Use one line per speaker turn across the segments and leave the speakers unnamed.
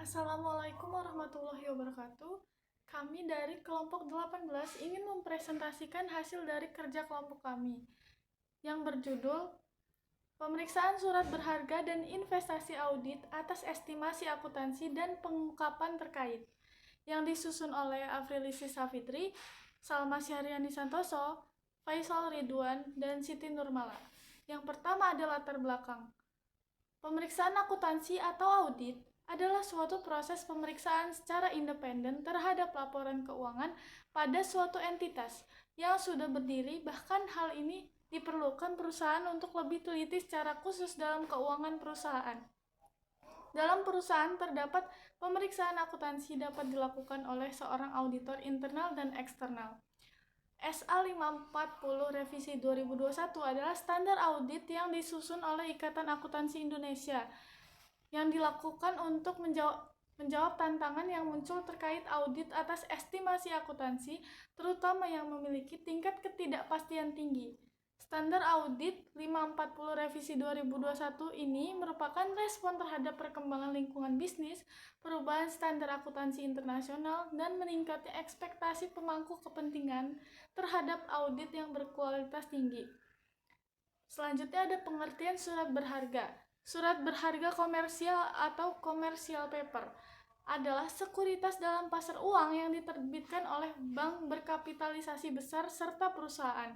Assalamualaikum warahmatullahi wabarakatuh. Kami dari kelompok 18 ingin mempresentasikan hasil dari kerja kelompok kami yang berjudul Pemeriksaan Surat Berharga dan Investasi Audit atas Estimasi Akuntansi dan Pengungkapan Terkait, yang disusun oleh Afrilisi Safitri, Salma Syahriani Santoso, Faisal Ridwan, dan Siti Nurmala. Yang pertama ada latar belakang. Pemeriksaan akuntansi atau audit adalah suatu proses pemeriksaan secara independen terhadap laporan keuangan pada suatu entitas yang sudah berdiri, bahkan hal ini diperlukan perusahaan untuk lebih teliti secara khusus dalam keuangan perusahaan. Dalam perusahaan terdapat pemeriksaan akuntansi dapat dilakukan oleh seorang auditor internal dan eksternal. SA 540 Revisi 2021 adalah standar audit yang disusun oleh Ikatan Akuntansi Indonesia yang dilakukan untuk menjawab tantangan yang muncul terkait audit atas estimasi akuntansi, terutama yang memiliki tingkat ketidakpastian tinggi. Standar Audit 540 Revisi 2021 ini merupakan respon terhadap perkembangan lingkungan bisnis, perubahan standar akuntansi internasional, dan meningkatnya ekspektasi pemangku kepentingan terhadap audit yang berkualitas tinggi. Selanjutnya ada pengertian surat berharga. Surat berharga komersial atau commercial paper adalah sekuritas dalam pasar uang yang diterbitkan oleh bank berkapitalisasi besar serta perusahaan.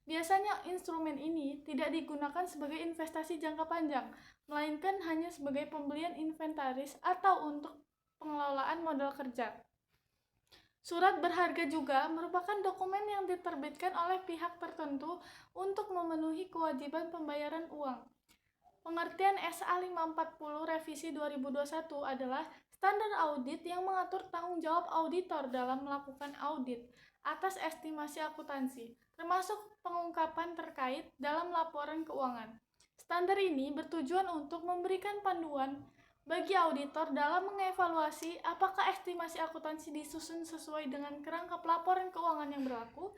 Biasanya instrumen ini tidak digunakan sebagai investasi jangka panjang, melainkan hanya sebagai pembelian inventaris atau untuk pengelolaan modal kerja. Surat berharga juga merupakan dokumen yang diterbitkan oleh pihak tertentu untuk memenuhi kewajiban pembayaran uang. Pengertian SA 540 Revisi 2021 adalah standar audit yang mengatur tanggung jawab auditor dalam melakukan audit atas estimasi akuntansi, termasuk pengungkapan terkait dalam laporan keuangan. Standar ini bertujuan untuk memberikan panduan bagi auditor dalam mengevaluasi apakah estimasi akuntansi disusun sesuai dengan kerangka pelaporan keuangan yang berlaku,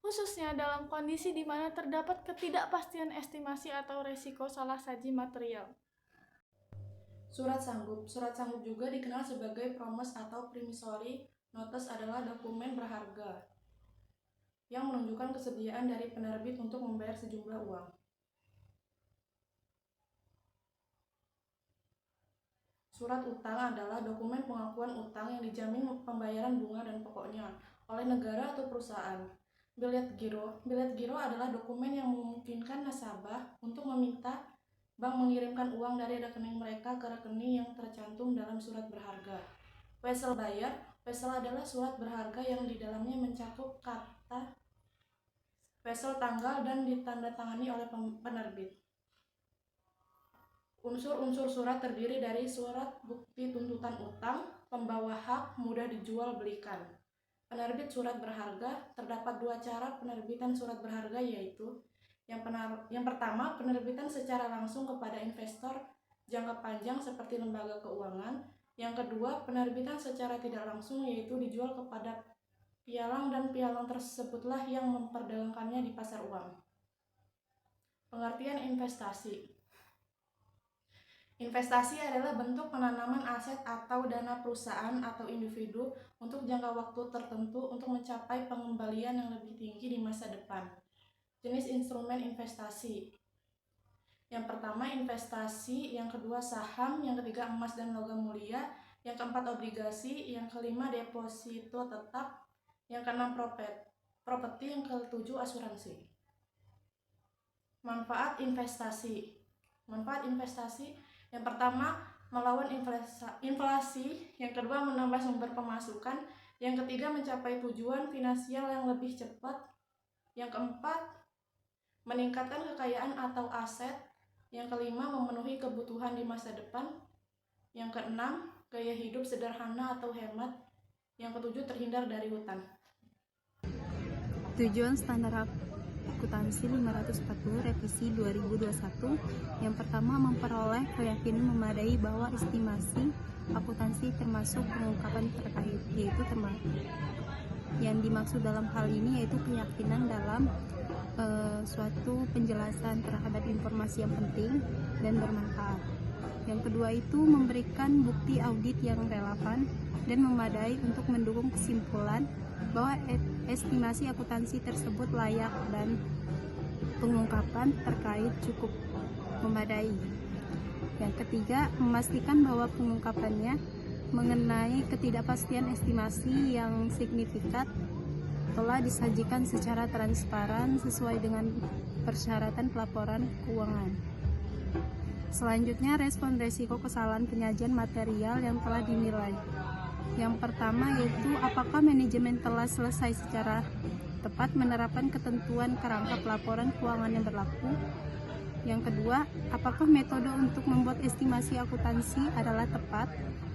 khususnya dalam kondisi di mana terdapat ketidakpastian estimasi atau resiko salah saji material.
Surat sanggup. Surat sanggup juga dikenal sebagai promise atau promissory notice adalah dokumen berharga yang menunjukkan kesediaan dari penerbit untuk membayar sejumlah uang. Surat utang adalah dokumen pengakuan utang yang dijamin pembayaran bunga dan pokoknya oleh negara atau perusahaan. Bilet giro adalah dokumen yang memungkinkan nasabah untuk meminta bank mengirimkan uang dari rekening mereka ke rekening yang tercantum dalam surat berharga. Wesel bayar. Wesel adalah surat berharga yang di dalamnya mencakup kata wesel tanggal dan ditandatangani oleh penerbit. Unsur-unsur surat terdiri dari surat bukti tuntutan utang, pembawa hak, mudah dijual belikan. Penerbit surat berharga. Terdapat dua cara penerbitan surat berharga, yaitu yang pertama, penerbitan secara langsung kepada investor jangka panjang seperti lembaga keuangan. Yang kedua, penerbitan secara tidak langsung, yaitu dijual kepada pialang, dan pialang tersebutlah yang memperdagangkannya di pasar uang. Pengertian investasi. Investasi adalah bentuk penanaman aset atau dana perusahaan atau individu untuk jangka waktu tertentu untuk mencapai pengembalian yang lebih tinggi di masa depan. Jenis instrumen investasi. Yang pertama investasi, yang kedua saham, yang ketiga emas dan logam mulia, yang keempat obligasi, yang kelima deposito tetap, yang keenam properti, yang ketujuh asuransi. Manfaat investasi. Manfaat investasi yang pertama melawan inflasi, yang kedua menambah sumber pemasukan, yang ketiga mencapai tujuan finansial yang lebih cepat, yang keempat meningkatkan kekayaan atau aset, yang kelima memenuhi kebutuhan di masa depan, yang keenam gaya hidup sederhana atau hemat, yang ketujuh terhindar dari hutang.
Tujuan standar akuntansi 540 Revisi 2021. Yang pertama, memperoleh keyakinan memadai bahwa estimasi akuntansi termasuk pengungkapan terkait, yaitu yang dimaksud dalam hal ini yaitu keyakinan dalam suatu penjelasan terhadap informasi yang penting dan bermanfaat. Yang kedua itu memberikan bukti audit yang relevan dan memadai untuk mendukung kesimpulan bahwa estimasi akuntansi tersebut layak dan pengungkapan terkait cukup memadai. Yang ketiga, memastikan bahwa pengungkapannya mengenai ketidakpastian estimasi yang signifikan telah disajikan secara transparan sesuai dengan persyaratan pelaporan keuangan. Selanjutnya, respon risiko kesalahan penyajian material yang telah dinilai. Yang pertama yaitu apakah manajemen telah selesai secara tepat menerapkan ketentuan kerangka pelaporan keuangan yang berlaku. Yang kedua, apakah metode untuk membuat estimasi akuntansi adalah tepat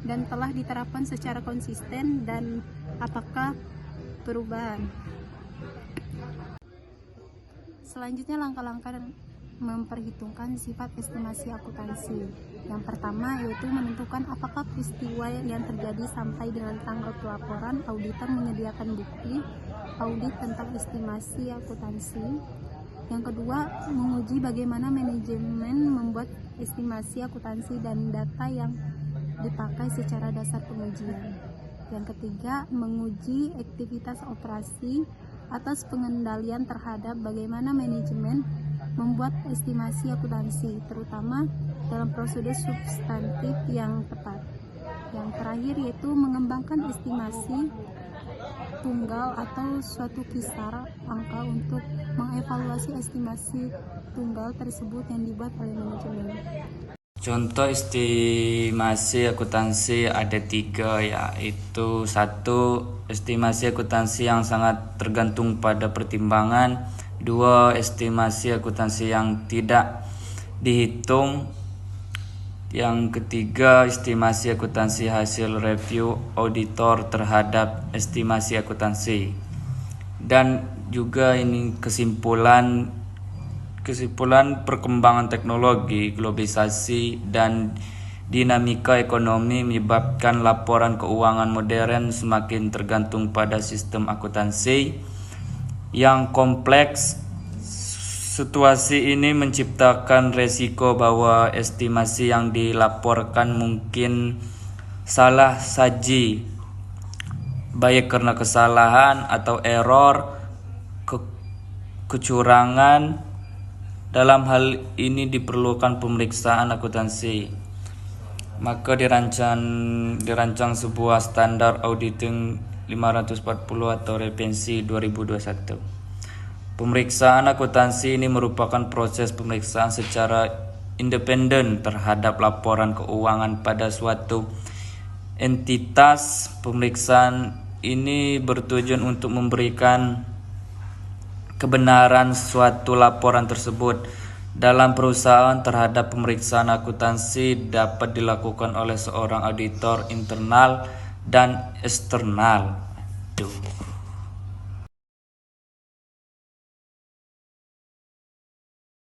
dan telah diterapkan secara konsisten, dan apakah perubahan. Selanjutnya, langkah-langkah memperhitungkan sifat estimasi akuntansi. Yang pertama yaitu menentukan apakah peristiwa yang terjadi sampai dengan tanggal pelaporan auditor menyediakan bukti audit tentang estimasi akuntansi. Yang kedua, menguji bagaimana manajemen membuat estimasi akuntansi dan data yang dipakai secara dasar pengujian. Yang ketiga, menguji aktivitas operasi atas pengendalian terhadap bagaimana manajemen membuat estimasi akuntansi, terutama dalam prosedur substantif yang tepat. Yang terakhir yaitu mengembangkan estimasi tunggal atau suatu kisar angka untuk mengevaluasi estimasi tunggal tersebut yang dibuat oleh manajemen.
Contoh estimasi akuntansi ada 3, yaitu 1. Estimasi akuntansi yang sangat tergantung pada pertimbangan. 2. Estimasi akuntansi yang tidak dihitung. Yang ketiga, estimasi akuntansi hasil review auditor terhadap estimasi akuntansi. Dan juga ini kesimpulan perkembangan teknologi, globalisasi, dan dinamika ekonomi menyebabkan laporan keuangan modern semakin tergantung pada sistem akuntansi yang kompleks. Situasi ini menciptakan resiko bahwa estimasi yang dilaporkan mungkin salah saji, baik karena kesalahan atau error, kecurangan. Dalam hal ini diperlukan pemeriksaan akuntansi. Maka dirancang sebuah standar auditing 540 atau referensi 2021. Pemeriksaan akuntansi ini merupakan proses pemeriksaan secara independen terhadap laporan keuangan pada suatu entitas. Pemeriksaan ini bertujuan untuk memberikan kebenaran suatu laporan tersebut. Dalam perusahaan, terhadap pemeriksaan akuntansi dapat dilakukan oleh seorang auditor internal dan eksternal.